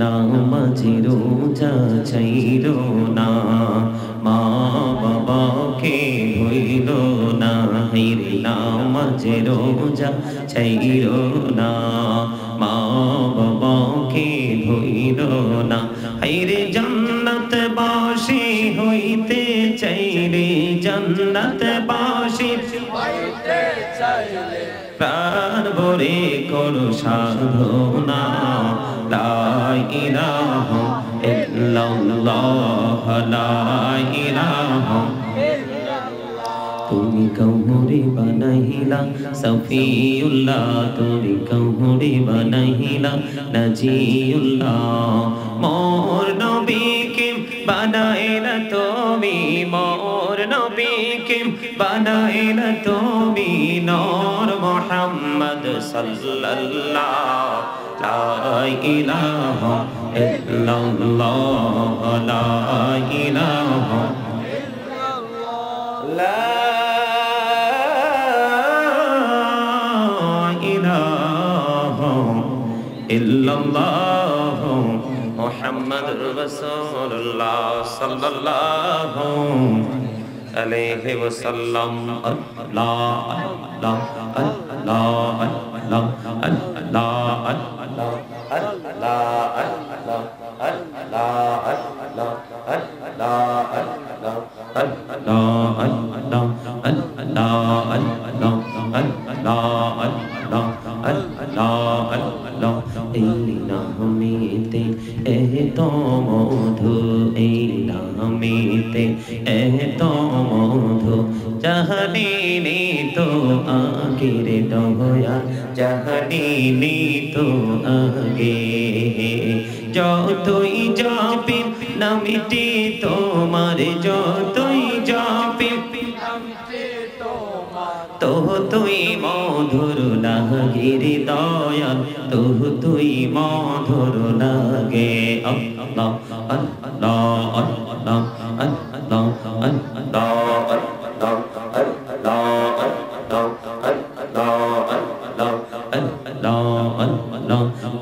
নামাজে রোজা ছাইরো না, মা বাবাকে ভুইলো না। হাইরে নামাজে রোজা ছাইরো না, মা বাবাকে ভুইলো না। হাইরে জান্নাত বাসী হইতে চাইলে, জান্নাত বাসী হইতে চাইলে প্রাণ ভরে করো সাধনা। লা ইলাহা ইল্লাল্লাহ, লা ইলাহা ইল্লাল্লাহ। তুমি কৌরে বানাইলা সফিউল্লাহ, তুমি কৌরে বানাইলা নজিউল্লাহ। মোর নবীকে বানাইলা তুমি, মোর নবীকে বানাইলা তুমি নূর মুহাম্মদ সাল্লাল্লাহ। লা ইলাহা ইল্লাল্লাহ, লা ইলাহা ইল্লাল্লাহ, লা ইলাহা ইল্লাল্লাহ মুহাম্মাদুর রাসূলুল্লাহ সাল্লাল্লাহু আলাইহি ওয়াসাল্লাম। আল্লাহ আল্লাহ আল্লাহ আল্লাহ আল্লাহ আল্লাহ এই নামেতে এত মধু, এই নামেতে এত মধু জাহানিনি তো আগের দয়া, জাহানিনি তো আগে। যতই যাবি নামটি তোমার, যতই যাবি তো তুই মধুর লাগে রে দয়াল, তো তুই মধুর লাগে। আল্লাহ আল্লাহ আল্লাহ আল্লাহ আল্লাহ আল্লাহ।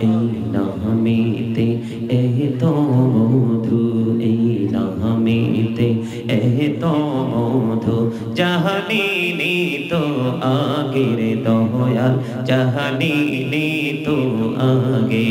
এই নামেতে এত মধু, এই নামেতে এত মধু জাহানিনি তো আগের দয়াল, জাহানিনি তো আগে।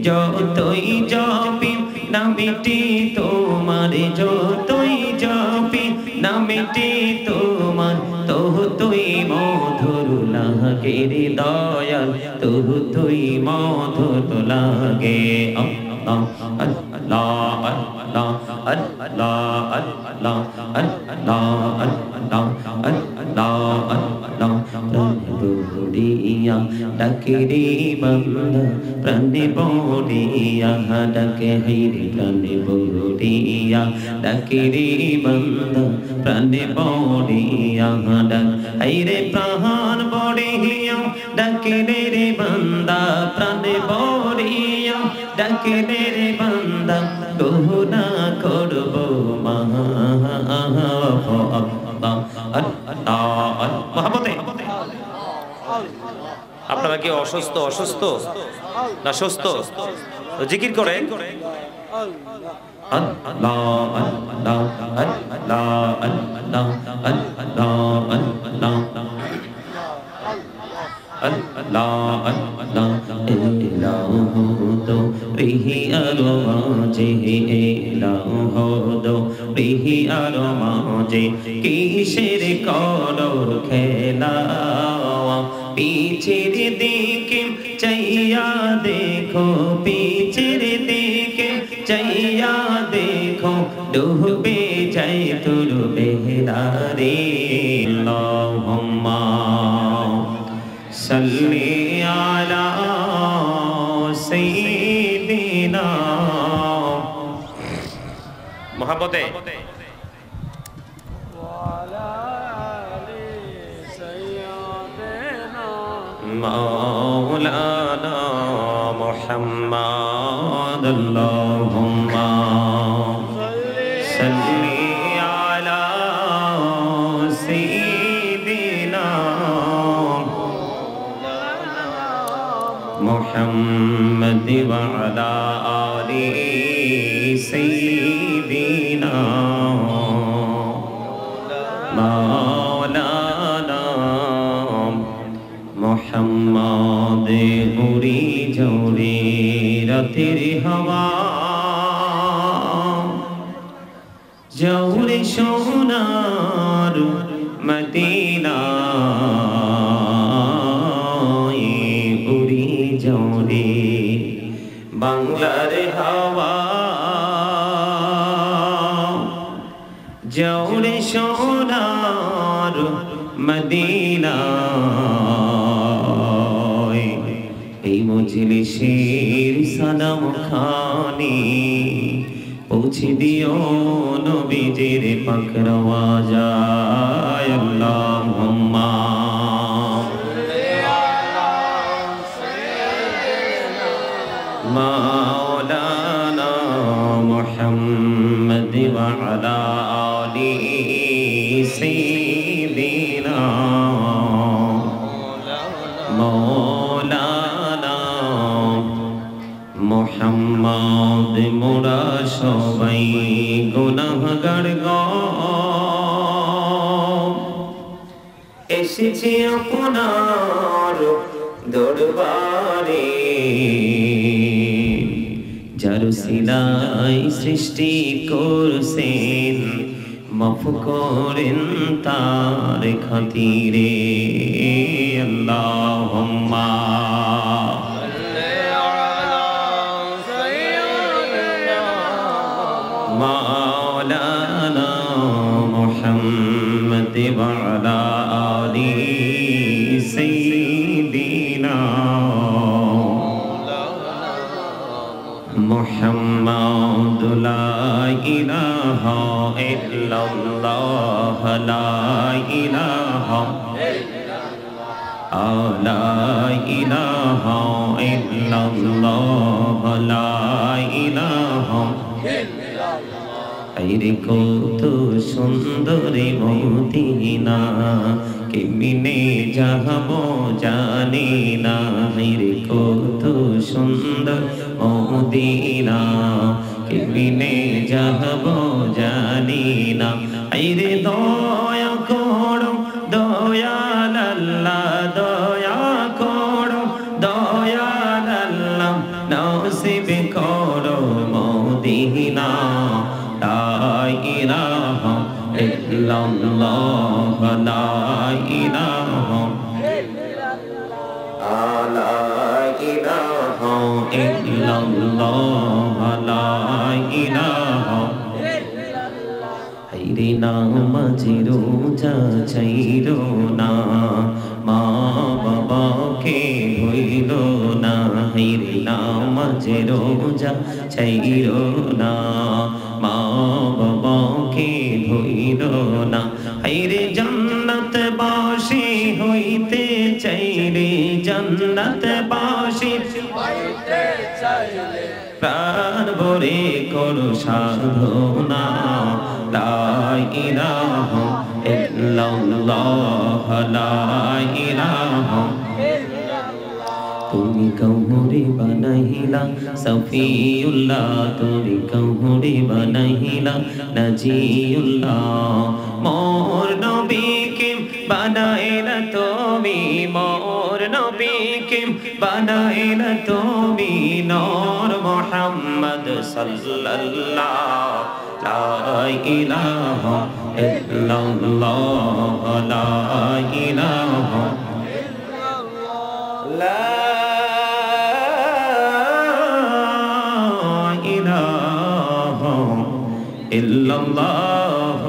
যতই যাবি নামটি তোমার, যতই যাবি নামটি তোমার তো তুই মধুর লাগে রে দয়াল, তো তুই মধুর লাগে। আল্লাহ আল্লাহ আল্লাহ আল্লাহ আল্লাহ আল্লাহ আল্লাহ আল্লাহ। বড়িয়া ডাকে রে বান্দা, প্রাণে বড়িয়া ডাকে। হাইরে প্রাণে বড়িয়া ডাকে রে বান্দা, প্রাণে বড়িয়া ডাক। হাইরে প্রাণ বড়িয়া ডাকে রে বান্দা, প্রাণে বড়িয়া ডাকে রে বান্দা। গহনা করব আপনারা কি অসুস্থ অসুস্থ না সুস্থ? জিকির করে আল্লাহ আল্লাহ আল্লাহ আল্লাহ আল্লাহ আল্লাহ Allah Allah ilahu do rihi armaje, ilahu do rihi armaje। কিসের করো খেলা পিছের দিকে চাইয়া দেখো, পিছের দিকে চাইয়া দেখো ডুবে যাই তোর বেহরারে। আল্লাহুম্মা সাল্লি আলা সাইয়্যিদিনা মুহাম্মদে ওয়ালা আলি সাইয়্যিদিনা মাওলানা মুহাম্মদ। আল্লাহুম্মা সাল্লি আলা সাইয়্যিদিনা মুহাম্মদ محمد وعلى آل سيدنا مولانا محمد উড়ি জৌরে রাতের হাওয়া জৌরে সোনার মদিনা উড়ি জৌরে বাংলার হাওয়া জৌরে সোনার মদিনা এই মজলিসের সালাম খানি পৌঁছে দিও নবীজির পাক রওয়াজায় আল্লাহুম্মা মাওলানা মুহাম্মদ ওয়া আলা আলি সাইয়্যিদিনা মাওলানা মুহাম্মদ মোরা সবাই গুনাহগার গো এসেছি আপনার দরবারে যার সিলাই সৃষ্টি করছেন মাফ করেন তার খাতিরে আল্লাহুম্মা مولانا محمد وعلى آل سيدنا محمد لا إله إلا الله لا إله لا إله إلا الله لا إله আইরে কত সুন্দরী মদিনা কেমনে যাব জানি না আইরে কত সুন্দর মদিনা কেমনে যাব জানি না আইরে দয়া করো দয়াল আল্লাহ দয়া করো দয়াল আল্লাহ নসিব করো মদিনা لا إله إلا الله لا إله إلا الله لا إله إلا الله لا إله إلا الله হাইরে নামাজে রোজা ছাইরো না মা বাবাকে ভুইল না হাইরে নামাজে রোজা ছাইরো না মা বাবাকে ভুইল না হাইরে জান্নাত বাসী হইতে চাইলে জান্নাত বাসী হইতে চাইলে প্রাণ ভরে করো সাধনা লা ইলাহা ইল্লাল্লাহ লা ইলাহা তুমি কৌরে বানাইলা সফিউল্লাহ তুমি কৌরে বানাইলা নাজিউল্লাহ মোর নবীকে বানাইলা তুমি মোর নবীকে বানাইলা তুমি নূর মুহাম্মদ সাল্লাল্লাহ লা ইলাহা ইল্লাল্লাহ লা ইলাহা লা ইল্লাল্লাহ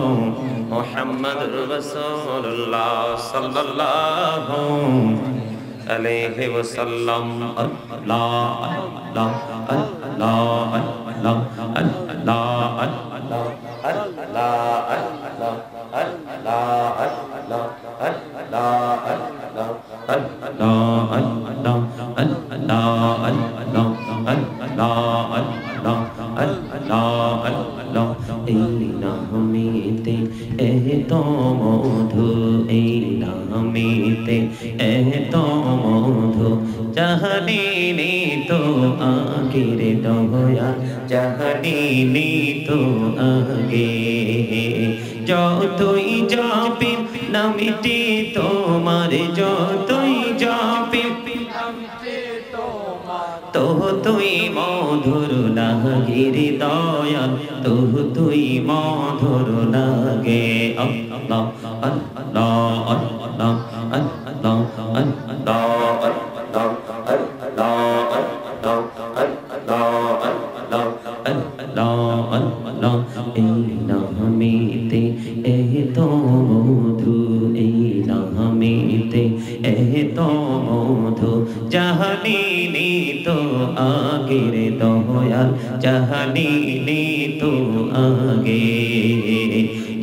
মুহাম্মাদুর রাসূলুল্লাহ সাল্লাল্লাহু আলাইহি ওয়াসাল্লাম আল্লাহ আল্লাহ আল্লাহ আল্লাহ আল্লাহ আল্লাহ আল্লাহ আল্লাহ আল্লাহ আল্লাহ আল্লাহ আল্লাহ আল্লাহ আল্লাহ আল্লাহ আল্লাহ अल्लाह अल्लाह अल्लाह এই নামেতে এত মধু এই নামেতে এত মধু জাহানি তো আগের দয়া জাহানি তো আগে যতই যাবে নামটি তোমার যতই যাবে তো তুই মধুর লাগে দয়াল তো তুই মধুর লাগে আল্লাহ আল্লাহ আল্লাহ আল্লাহ আল্লাহ আল্লাহ এই নামেতে এত মধু এই নামেতে এত মধু জাহানি তো আগের দয়াল জাহানি তো আগে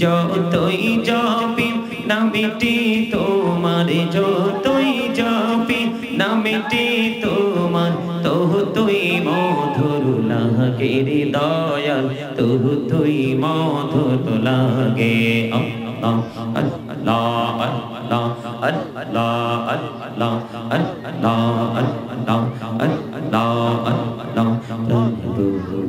যতই যাবি নামটি তোমার যতই যাবি নামটি তোমার তো তুই মধুর লাগে রে দয়াল তো তুই মধুর লাগে আল্লাহ আল্লাহ আল্লাহ আল্লাহ আল্লাহ আল্লাহ আল্লাহ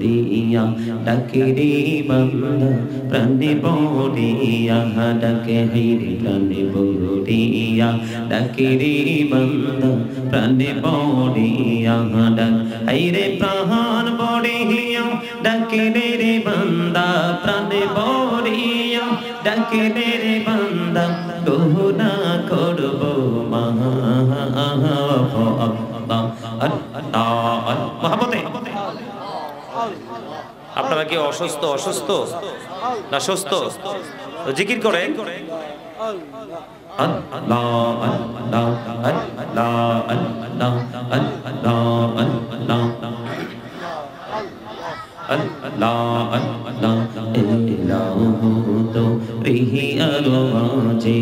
বড়িয়া ডাকে রে বান্দা প্রাণে বড়িয়া ডাকে হাইরে প্রাণে বড়িয়া ডাকে রে বান্দা প্রাণে বড়িয়া ডাক হাইরে প্রাণ বড়িয়া ডাকে রে বান্দা প্রাণে বড়িয়া ডাকে রে বান্দা গহনা করব আপনারা কি অসুস্থ অসুস্থ না সুস্থ জিকির করে আল্লাহ আল্লাহ আল্লাহ আল্লাহ আল্লাহ Allah Allah ilahu do rihi armaje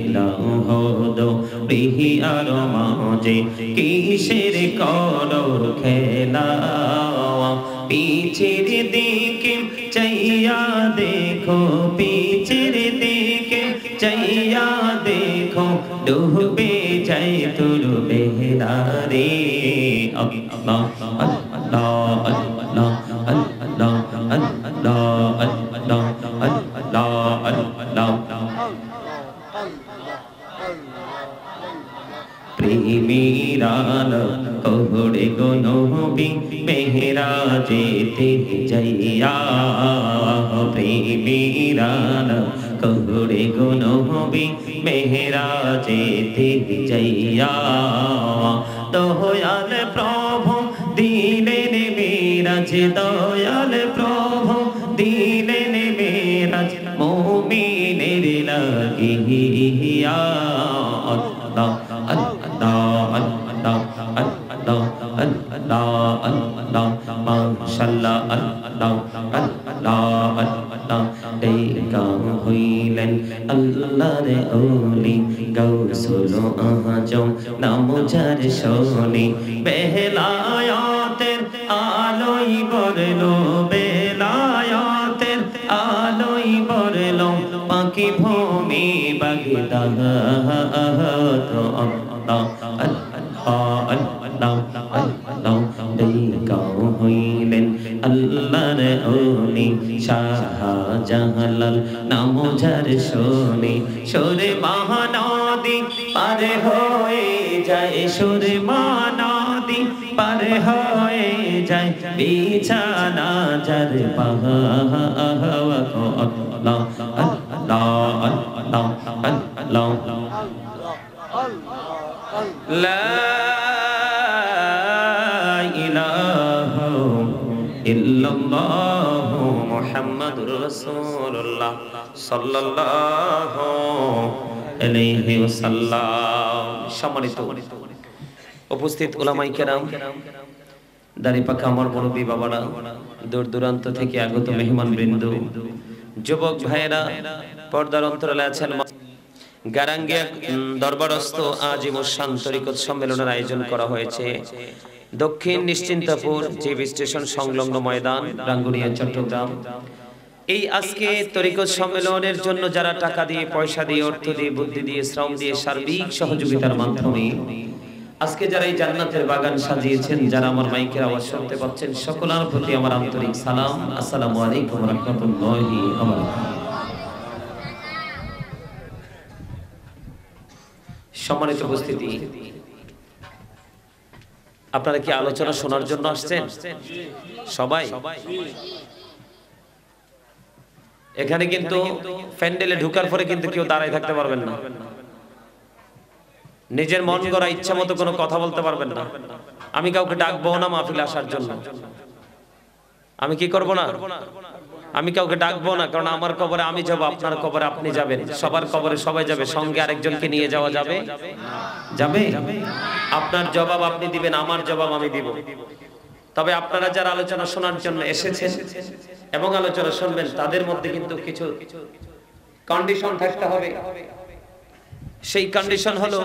ilahu do rihi armaje kisher koro khela पीछे दिखे चैया देखो पीछे दिखे चैया देखो डूबे जाए तुर बेहरा रे अल्लाह अल्लाह अल्लाह अल्लाह अल्लाह अल्लाह अल्लाह प्रेमीरान कोहड़े गो नबी मेहरा जेते जैया प्रेमीरान कोहड़े गो नबी मेहरा जेते जैया दयाल प्रभु दिलेन मेराज दयाल प्रभु दिलेन मेराज मोमिनेर লাগিয়া अल्लाह माशाअल्लाह अल्लाह डेका हইলেন আল্লাহর ওলি গৌসুল আজম নাম যার শোনে বেলায়াতের আলোই বরলো বেলায়াতের আলোই বরলো পাখি ভূমি বাগদা তো আল্লাহ হইলেন আল্লাহর ওলি শাহজালাল নাম যার শোনে সুরে মহানদী পার হয়ে যায় সুরে মহানদী পার হয়ে যায় বিছানা যার পাহাওয়া আল্লাহ আল্লাহ আল্লাহ আল্লাহ لا إله إلا الله محمد رسول الله صلى الله عليه وسلم সম্মানিত উপস্থিত উলামায়ে কেরাম দাড়ি পাকা আমার মুরব্বি বাবারা দূর দূরান্ত থেকে আগত মেহমানবৃন্দ যুবক ভাইরা পর্দার অন্তরালে আছেন গারাঙ্গিয়া দরবারস্থ আজিম শান তরিকত সম্মেলনের আয়োজন করা হয়েছে দক্ষিণ নিশ্চিন্তপুর জিবি স্টেশন সংলগ্ন ময়দান, রাঙ্গুনিয়া, চট্টগ্রাম। এই আজকে তরিকত সম্মেলনের জন্য যারা টাকা দিয়ে, পয়সা দিয়ে, অর্থ দিয়ে, বুদ্ধি দিয়ে, শ্রম দিয়ে, সার্বিক সহযোগিতার মাধ্যমে আজকে যারা এই জান্নাতের বাগান সাজিয়েছেন, যারা আমার মাইকের আওয়াজ শুনতে পাচ্ছেন, সকলের প্রতি আমার আন্তরিক সালাম। আসসালামু আলাইকুম ওয়া রাহমাতুল্লাহি ওয়া বারাকাতুহু। সম্মানিত উপস্থিতি, আপনারা কি আলোচনা শোনার জন্য আসছেন? সবাই এখানে কিন্তু প্যান্ডেলে ঢোকার পরে কিন্তু কেউ দাঁড়ায় থাকতে পারবেন না, নিজের মন গড়া ইচ্ছা মতো কোনো কথা বলতে পারবেন না। আমি কাউকে ডাকবো না মাহফিলে আসার জন্য, আমি কি করব না, আমি কাউকে ডাকবো না, কারণ আমার কবরে আমি যাব, আপনার কবরে আপনি যাবেন, সবার কবরে সবাই যাবে, সঙ্গে আরেকজনকে নিয়ে যাওয়া যাবে? যাবে? আপনার জবাব আপনি দিবেন, আমার জবাব আমি দিব। তবে আপনারা যারা আলোচনা শোনার জন্য এসেছেন এবং আলোচনা শুনবেন, তাদের মধ্যে কিন্তু কিছু কন্ডিশন থাকতে হবে। সেই কন্ডিশন হলো,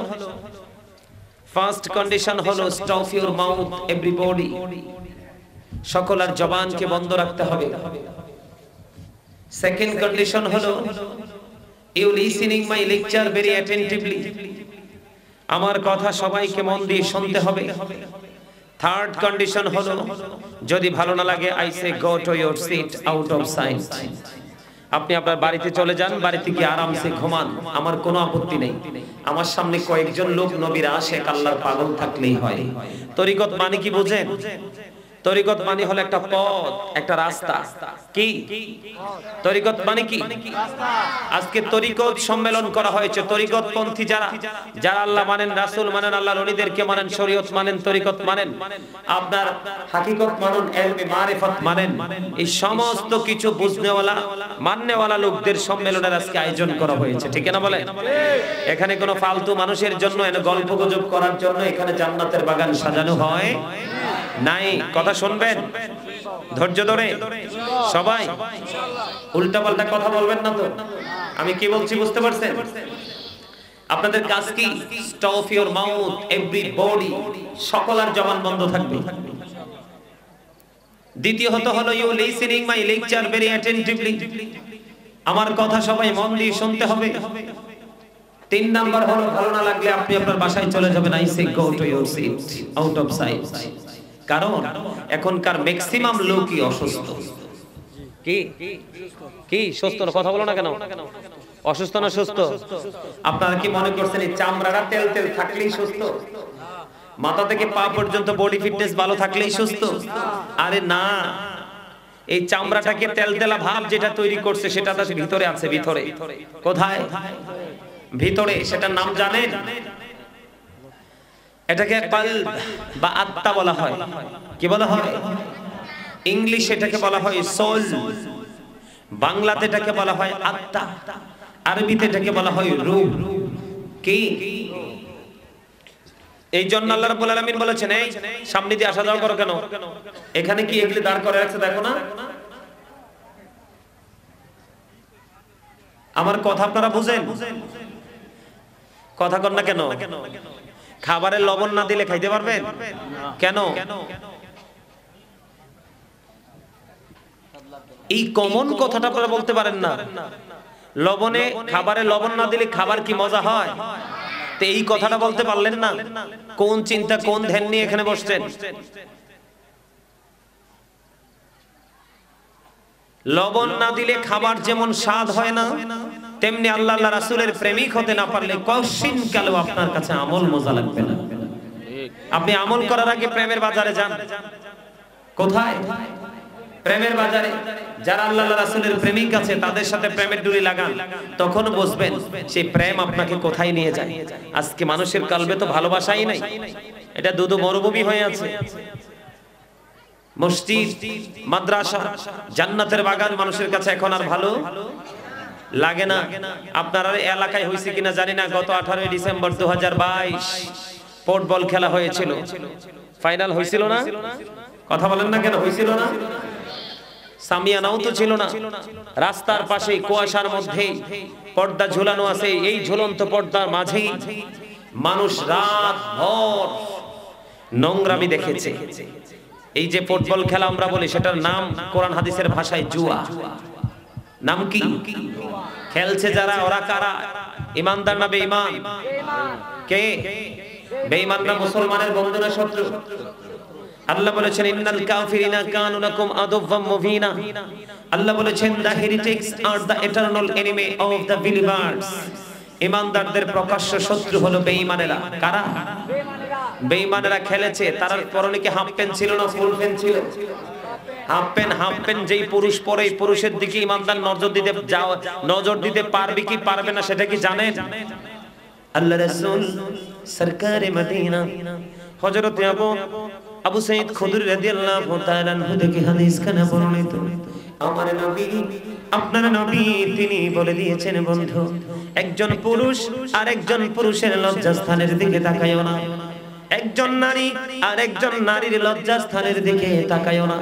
ফার্স্ট কন্ডিশন হলো স্টপ ইউর মাউথ এভরিবডি, সকলের জবানকে বন্ধ রাখতে হবে। সেকেন্ড কন্ডিশন হলো you listening my lecture very attentively, আমার কথা সবাইকে মন দিয়ে শুনতে হবে। থার্ড কন্ডিশন হলো যদি ভালো না লাগে, I say go to your seat out of sight, আপনি আপনার বাড়িতে চলে যান, বাড়িতে গিয়ে আরামসে ঘুমান, আমার কোনো আপত্তি নেই। আমার সামনে কয়েকজন লোক নবীর আশিক আল্লাহর পাগল থাকলেই হয়। তরিকত মানে কি বুঝেন? তরিকত মানে হলো একটা পথ, একটা রাস্তা। কি তরিকত মানে কি? আজকে তরিকত সম্মেলন করা হয়েছে। তরিকত পন্থী যারা, যারা আল্লাহ মানেন, রাসূল মানেন, আল্লাহর ওলিদেরকে মানেন, শরীয়ত মানেন, তরিকত মানেন, আপনার হাকিকত মানেন, ইলমে মারিফত মানেন, এই সমস্ত কিছু বুঝনেওয়ালা, মাননেওয়ালা লোকদের সম্মেলনের আজকে আয়োজন করা হয়েছে। ঠিক না বলেন? এখানে কোনো ফালতু মানুষের জন্য, গল্প গুজব করার জন্য এখানে জান্নাতের বাগান সাজানো হয় নাই। কথা শুনবেন ধৈর্য ধরে সবাই, উল্টা পাল্টা কথা বলবেন না তো। আমি কি বলছি বুঝতে পারছেন? আপনাদের কাজ কি? স্টপ ইউর মাউথ এভরিবডি, সকলের জবান বন্ধ থাকবে। দ্বিতীয়ত হলো you listening my lecture very attentively, আমার কথা সবাই মন দিয়ে শুনতে হবে। তিন নাম্বার হলো ভালো না লাগলে আপনি আপনার বাসায় চলে যাবেন, I say go to your seat out of sight. কারণ এখনকার ম্যাক্সিমাম লোকই অসুস্থ। কি কি সুস্থ না? কথা বলো না কেন? অসুস্থ না সুস্থ? আপনারা কি মনে করছেন এই চামড়াটা তেল তেল থাকলেই সুস্থ? মাথা থেকে পা পর্যন্ত বডি ফিটনেস ভালো থাকলেই সুস্থ? আরে না, এই চামড়াটাকে তেলতেলা ভাব যেটা তৈরি করছে সেটা তার ভিতরে আছে। ভিতরে কোথায়? ভিতরে। সেটার নাম জানেন? এটাকে কলব বা আত্মা বলা হয়। কি বলা হয়? ইংলিশ এটাকে বলা হয় সোল, বাংলাতে এটাকে বলা হয় আত্মা, আরবিতে এটাকে বলা হয় রূহ। কি এই জন্য আল্লাহ রাব্বুল আলামিন বলেছেন, এই সামনে দিয়ে আসা যাওয়া করো কেন? এখানে কি এগুলি দাঁড় করে রাখছে দেখো না? আমার কথা আপনারা বুঝেন? কথা কর না কেন? খাবারে লবণ না দিলে খাইতে পারবেন? কেন? এই কমন কথাটা আপনারা বলতে পারেন না। লবণে, খাবারে লবণ না দিলে খাবার কি মজা হয়? তো এই কথাটা বলতে পারলেন না? কোন চিন্তা, কোন ধ্যান নিয়ে এখানে বসছেন? লবণ না দিলে খাবার যেমন স্বাদ হয় না, তেমনি আল্লাহ আল্লাহ রাসূলের প্রেমিক হতে না পারলে কশিন কালেও আপনার কাছে আমল মজা লাগবে না। আপনি আমল করার আগে প্রেমের বাজারে যান। কোথায়? প্রেমের বাজারে। যারা আল্লাহ আল্লাহ রাসূলের প্রেমিক আছে তাদের সাথে প্রেমের ডুরি লাগান, তখন বুঝবেন সেই প্রেম আপনাকে কোথায় নিয়ে যায়। আজকে মানুষের কলবে তো ভালোবাসাই নাই, এটা দুধু মরুভূমি হয়ে আছে। মসজিদ, মাদ্রাসা, জান্নাতের বাগান মানুষের কাছে এখন আর ভালো লাগে না। আপনার এলাকায় হয়েছে কিনা জানি না, গত 18 ডিসেম্বর 2022 ফুটবল খেলা হয়েছিল, ফাইনাল হয়েছিল না? কথা বলেন না কেন? হয়েছিল না? সামিয়ানাও তো ছিল না। রাস্তার পাশে কুয়াশার মধ্যে পর্দা ঝুলানো আছে, এই ঝুলন্ত পর্দার মাঝেই মানুষ রাত ভর নোংরামি দেখেছে। এই যে ফুটবল খেলা আমরা বলি, সেটার নাম কোরআন হাদিসের ভাষায় জুয়া। নাম কি? খেলছে যারা, ওরা কারা? ইমানদার না বেঈমান? কে বেঈমান? না মুসলমানের বন্ধু না শত্রু? আল্লাহ বলেছেন ইন্নাল কাফিরিনা কানু লাকুম আদুওয়াম মুবিনা। আল্লাহ বলেছেন the heretics are the eternal enemy of the believers। ইমানদারদের প্রকাশ্য শত্রু হলো বেঈমানেরা। কারা? বেঈমানেরা খেলেছে, তার পরনে কি হাফ প্যান্ট ছিল না ফুল প্যান্ট ছিল? হাফ প্যান্ট যেই পুরুষ পরে, পুরুষের দিকে ইমানদার নজর দিতে পারবে কি পারবে না সেটা কি জানেন? আল্লাহ রাসূল সরকারে মদিনা হযরত আবু সাঈদ খুদরি রাদিয়াল্লাহু তাআলা আনহু থেকে হাদিস খানা বর্ণিত। আমার নবী, আপনার নবী, তিনি বলে দিয়েছেন, বন্ধু, একজন পুরুষ আর একজন পুরুষের লজ্জাস্থানের দিকে তাকায়ও না। একজন নারী আর একজন নারীর লজ্জাস্থানের দিকে তাকায়ও না।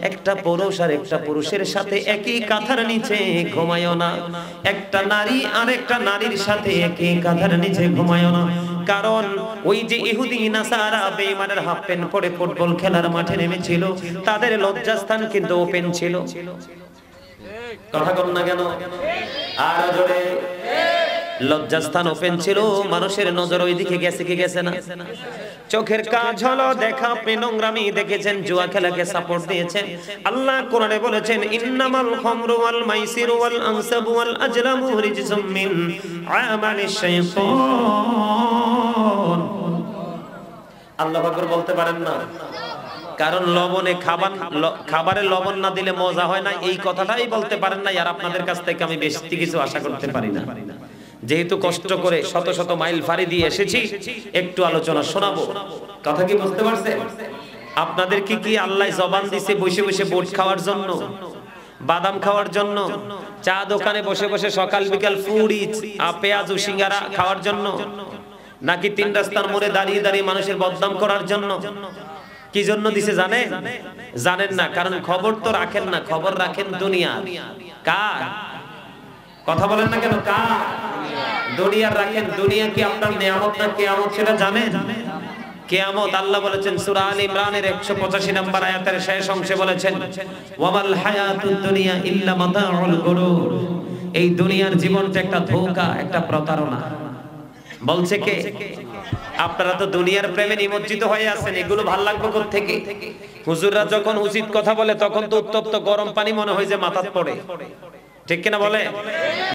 একটা পুরুষ আর একটা পুরুষের সাথে একই কাঁথার নিচে ঘুমায়ও না। একটা নারী আর একটা নারীর সাথে একই কাঁথার নিচে ঘুমায়ও না। কারণ ওই যে ইহুদি নাসারা বেঈমানের হাফ প্যান্ট পরে ফুটবল খেলার মাঠে নেমেছিল, তাদের লজ্জাস্থান কিন্তু ওপেন ছিল। কথা বল না কেন? আর জোরে। লজ্জাস্থান ওপেন ছিল, মানুষের নজর ওই দিকে গেছে কি গেছে না? চোখের কাজ হলো দেখা। আপনি নোংরামি দেখেছেন, জুয়া খেলাকে সাপোর্ট দিয়েছেন। আল্লাহ কোরআনে বলেছেন ইন্নামাল খামরু ওয়াল মাইসিরু ওয়াল আনসাবু ওয়াল আজলামু রিজসুম মিন আমালিশ শাইতান। আল্লাহু আকবার বলতে পারেন না? কারণ লবণে খাবারে লবণ না দিলে মজা হয় না, এই কথাটাই বলতে পারেন না। আর আপনাদের কাছ থেকে আমি বেশি কিছু আশা করতে পারি না। যেহেতু কষ্ট করে শত শত মাইল ফাড়ি দিয়ে এসেছি, একটু আলোচনা শোনাবো। কথা কি বুঝতে পারছেন? আপনাদের কি আল্লাহ জবান দিছে বসে বসে বোট খাওয়ার জন্য, বাদাম খাওয়ার জন্য, চা দোকানে বসে বসে সকাল বিকাল ফুড়ি পেঁয়াজ ও সিঙ্গারা খাওয়ার জন্য, নাকি তিন রাস্তার মোড়ে দাঁড়িয়ে দাঁড়িয়ে মানুষের বদনাম করার জন্য? কি জন্য দিছে জানেন? জানেন না, কারণ খবর তো রাখেন না, খবর রাখেন দুনিয়া। কার? কথা বলেন না কেন? কার? দুনিয়ার রাখেন। দুনিয়া কি আপনার নিয়ামত না কিয়ামত সেটা জানেন? কিয়ামত আল্লাহ বলেছেন সূরা আলে ইমরানের 185 নম্বর আয়াতের শেষ অংশে বলেছেন ওয়ামাল হায়াতুদ দুনিয়া ইল্লা মাতাউল গুরুর। এই দুনিয়ার জীবনটা একটা ধোঁকা, একটা প্রতারণা। বলছে কে? আপনারা তো দুনিয়ার প্রেমে নিমজ্জিত হয়ে আছেন। এগুলো ভাল লাগবে কোত্থেকে? হুজুররা যখন উচিত কথা বলে তখন তো উত্তপ্ত গরম পানি মনে হয় যে মাথায় পড়ে। ঠিক কিনা বলে?